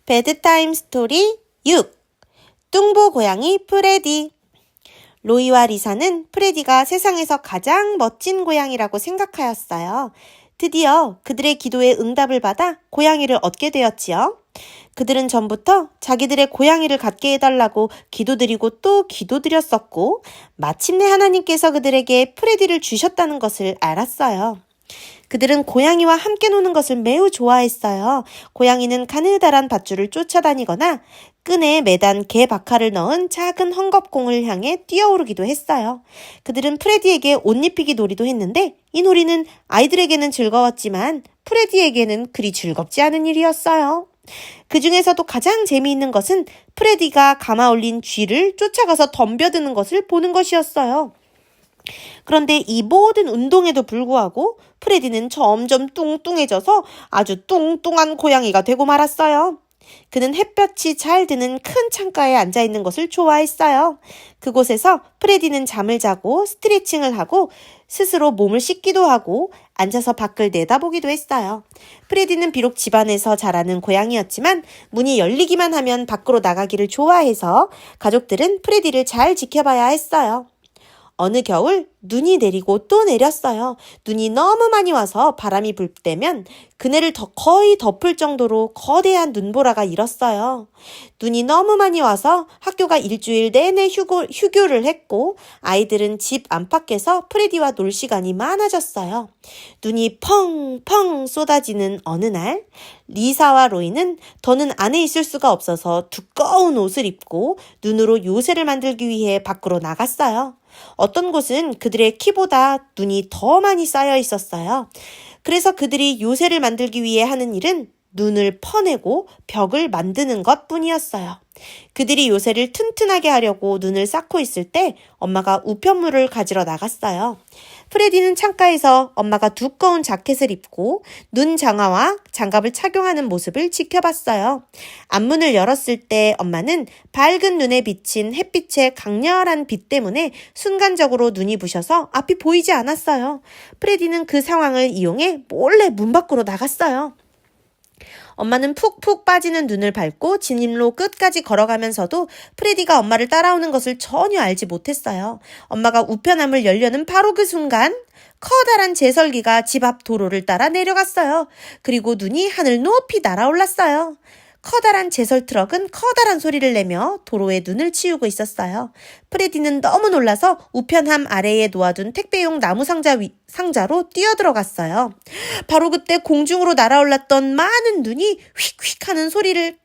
베드타임 스토리 6. 뚱보 고양이 프레디. 로이와 리사는 프레디가 세상에서 가장 멋진 고양이라고 생각하였어요. 드디어 그들의 기도에 응답을 받아 고양이를 얻게 되었지요. 그들은 전부터 자기들의 고양이를 갖게 해달라고 기도드리고 또 기도드렸었고, 마침내 하나님께서 그들에게 프레디를 주셨다는 것을 알았어요. 그들은 고양이와 함께 노는 것을 매우 좋아했어요. 고양이는 가느다란 밧줄을 쫓아다니거나 끈에 매단 개 박하를 넣은 작은 헝겊공을 향해 뛰어오르기도 했어요. 그들은 프레디에게 옷 입히기 놀이도 했는데, 이 놀이는 아이들에게는 즐거웠지만 프레디에게는 그리 즐겁지 않은 일이었어요. 그 중에서도 가장 재미있는 것은 프레디가 감아올린 쥐를 쫓아가서 덤벼드는 것을 보는 것이었어요. 그런데 이 모든 운동에도 불구하고 프레디는 점점 뚱뚱해져서 아주 뚱뚱한 고양이가 되고 말았어요. 그는 햇볕이 잘 드는 큰 창가에 앉아있는 것을 좋아했어요. 그곳에서 프레디는 잠을 자고 스트레칭을 하고 스스로 몸을 씻기도 하고 앉아서 밖을 내다보기도 했어요. 프레디는 비록 집안에서 자라는 고양이였지만 문이 열리기만 하면 밖으로 나가기를 좋아해서 가족들은 프레디를 잘 지켜봐야 했어요. 어느 겨울 눈이 내리고 또 내렸어요. 눈이 너무 많이 와서 바람이 불 때면 그네를 거의 덮을 정도로 거대한 눈보라가 일었어요. 눈이 너무 많이 와서 학교가 일주일 내내 휴교를 했고, 아이들은 집 안팎에서 프레디와 놀 시간이 많아졌어요. 눈이 펑펑 쏟아지는 어느 날, 리사와 로이는 더는 안에 있을 수가 없어서 두꺼운 옷을 입고 눈으로 요새를 만들기 위해 밖으로 나갔어요. 어떤 곳은 그들의 키보다 눈이 더 많이 쌓여 있었어요. 그래서 그들이 요새를 만들기 위해 하는 일은 눈을 퍼내고 벽을 만드는 것 뿐이었어요. 그들이 요새를 튼튼하게 하려고 눈을 쌓고 있을 때 엄마가 우편물을 가지러 나갔어요. 프레디는 창가에서 엄마가 두꺼운 자켓을 입고 눈 장화와 장갑을 착용하는 모습을 지켜봤어요. 앞문을 열었을 때 엄마는 밝은 눈에 비친 햇빛의 강렬한 빛 때문에 순간적으로 눈이 부셔서 앞이 보이지 않았어요. 프레디는 그 상황을 이용해 몰래 문 밖으로 나갔어요. 엄마는 푹푹 빠지는 눈을 밟고 진입로 끝까지 걸어가면서도 프레디가 엄마를 따라오는 것을 전혀 알지 못했어요. 엄마가 우편함을 열려는 바로 그 순간 커다란 제설기가 집 앞 도로를 따라 내려갔어요. 그리고 눈이 하늘 높이 날아올랐어요. 커다란 제설 트럭은 커다란 소리를 내며 도로에 눈을 치우고 있었어요. 프레디는 너무 놀라서 우편함 아래에 놓아둔 택배용 나무 상자로 뛰어들어갔어요. 바로 그때 공중으로 날아올랐던 많은 눈이 휙휙 하는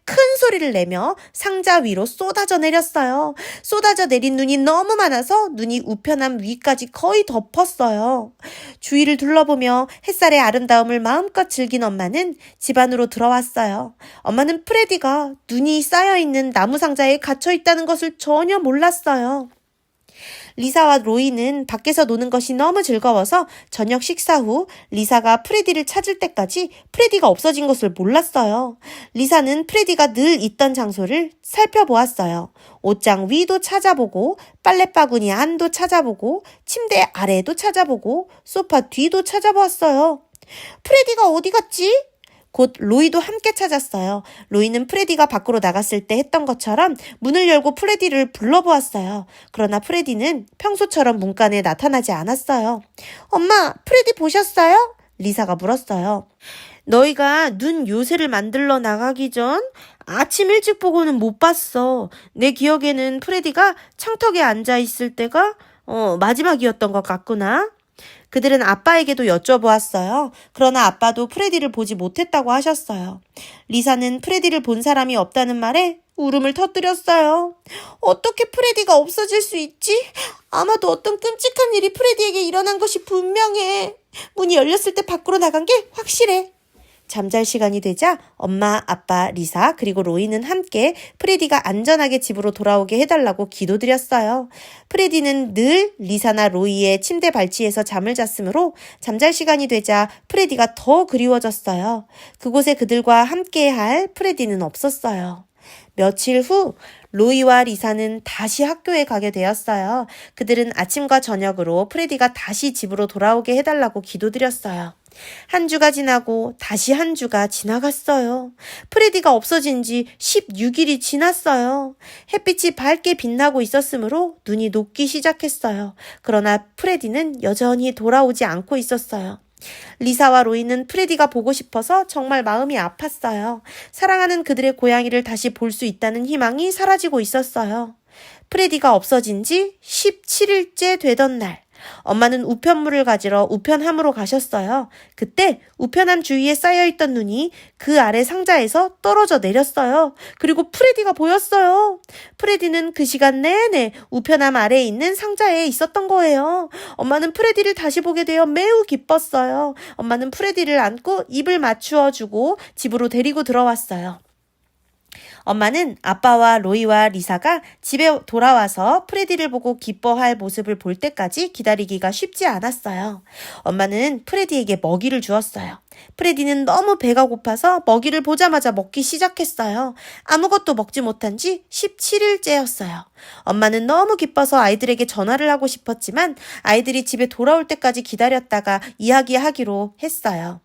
큰 소리를 내며 상자 위로 쏟아져 내렸어요. 쏟아져 내린 눈이 너무 많아서 눈이 우편함 위까지 거의 덮었어요. 주위를 둘러보며 햇살의 아름다움을 마음껏 즐긴 엄마는 집 안으로 들어왔어요. 엄마는 프레디가 눈이 쌓여있는 나무 상자에 갇혀 있다는 것을 전혀 몰랐어요. 리사와 로이는 밖에서 노는 것이 너무 즐거워서 저녁 식사 후 리사가 프레디를 찾을 때까지 프레디가 없어진 것을 몰랐어요. 리사는 프레디가 늘 있던 장소를 살펴보았어요. 옷장 위도 찾아보고 빨랫바구니 안도 찾아보고 침대 아래도 찾아보고 소파 뒤도 찾아보았어요. 프레디가 어디 갔지? 곧 로이도 함께 찾았어요. 로이는 프레디가 밖으로 나갔을 때 했던 것처럼 문을 열고 프레디를 불러보았어요. 그러나 프레디는 평소처럼 문간에 나타나지 않았어요. 엄마, 프레디 보셨어요? 리사가 물었어요. 너희가 눈 요새를 만들러 나가기 전 아침 일찍 보고는 못 봤어. 내 기억에는 프레디가 창턱에 앉아 있을 때가 마지막이었던 것 같구나. 그들은 아빠에게도 여쭤보았어요. 그러나 아빠도 프레디를 보지 못했다고 하셨어요. 리사는 프레디를 본 사람이 없다는 말에 울음을 터뜨렸어요. 어떻게 프레디가 없어질 수 있지? 아마도 어떤 끔찍한 일이 프레디에게 일어난 것이 분명해. 문이 열렸을 때 밖으로 나간 게 확실해. 잠잘 시간이 되자 엄마, 아빠, 리사 그리고 로이는 함께 프레디가 안전하게 집으로 돌아오게 해달라고 기도드렸어요. 프레디는 늘 리사나 로이의 침대 발치에서 잠을 잤으므로 잠잘 시간이 되자 프레디가 더 그리워졌어요. 그곳에 그들과 함께할 프레디는 없었어요. 며칠 후 로이와 리사는 다시 학교에 가게 되었어요. 그들은 아침과 저녁으로 프레디가 다시 집으로 돌아오게 해달라고 기도드렸어요. 한 주가 지나고 다시 한 주가 지나갔어요. 프레디가 없어진 지 16일이 지났어요. 햇빛이 밝게 빛나고 있었으므로 눈이 녹기 시작했어요. 그러나 프레디는 여전히 돌아오지 않고 있었어요. 리사와 로이는 프레디가 보고 싶어서 정말 마음이 아팠어요. 사랑하는 그들의 고양이를 다시 볼 수 있다는 희망이 사라지고 있었어요. 프레디가 없어진 지 17일째 되던 날, 엄마는 우편물을 가지러 우편함으로 가셨어요. 그때 우편함 주위에 쌓여있던 눈이 그 아래 상자에서 떨어져 내렸어요. 그리고 프레디가 보였어요. 프레디는 그 시간 내내 우편함 아래에 있는 상자에 있었던 거예요. 엄마는 프레디를 다시 보게 되어 매우 기뻤어요. 엄마는 프레디를 안고 입을 맞추어 주고 집으로 데리고 들어왔어요. 엄마는 아빠와 로이와 리사가 집에 돌아와서 프레디를 보고 기뻐할 모습을 볼 때까지 기다리기가 쉽지 않았어요. 엄마는 프레디에게 먹이를 주었어요. 프레디는 너무 배가 고파서 먹이를 보자마자 먹기 시작했어요. 아무것도 먹지 못한 지 17일째였어요. 엄마는 너무 기뻐서 아이들에게 전화를 하고 싶었지만 아이들이 집에 돌아올 때까지 기다렸다가 이야기하기로 했어요.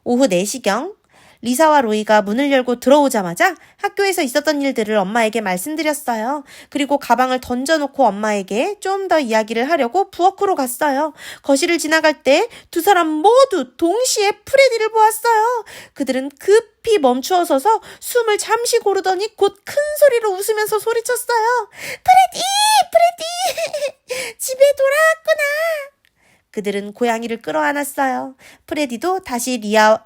오후 4시경 리사와 로이가 문을 열고 들어오자마자 학교에서 있었던 일들을 엄마에게 말씀드렸어요. 그리고 가방을 던져놓고 엄마에게 좀 더 이야기를 하려고 부엌으로 갔어요. 거실을 지나갈 때 두 사람 모두 동시에 프레디를 보았어요. 그들은 급히 멈추어 서서 숨을 잠시 고르더니 곧 큰 소리로 웃으면서 소리쳤어요. 프레디! 프레디! 집에 돌아왔구나! 그들은 고양이를 끌어안았어요. 프레디도 다시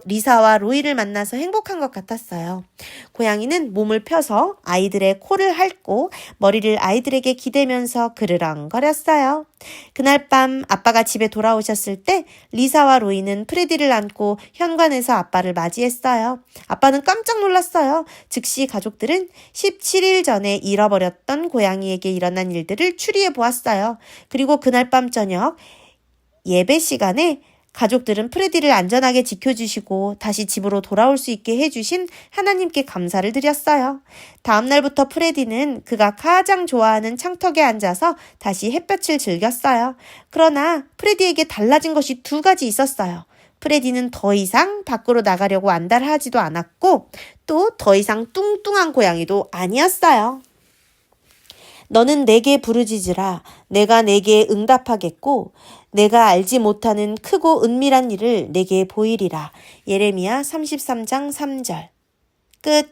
리사와 로이를 만나서 행복한 것 같았어요. 고양이는 몸을 펴서 아이들의 코를 핥고 머리를 아이들에게 기대면서 그르렁거렸어요. 그날 밤 아빠가 집에 돌아오셨을 때 리사와 로이는 프레디를 안고 현관에서 아빠를 맞이했어요. 아빠는 깜짝 놀랐어요. 즉시 가족들은 17일 전에 잃어버렸던 고양이에게 일어난 일들을 추리해 보았어요. 그리고 그날 밤 저녁 예배 시간에 가족들은 프레디를 안전하게 지켜주시고 다시 집으로 돌아올 수 있게 해주신 하나님께 감사를 드렸어요. 다음 날부터 프레디는 그가 가장 좋아하는 창턱에 앉아서 다시 햇볕을 즐겼어요. 그러나 프레디에게 달라진 것이 2가지 있었어요. 프레디는 더 이상 밖으로 나가려고 안달하지도 않았고 또 더 이상 뚱뚱한 고양이도 아니었어요. 너는 내게 부르짖으라. 내가 내게 응답하겠고 내가 알지 못하는 크고 은밀한 일을 내게 보이리라. 예레미야 33장 3절. 끝.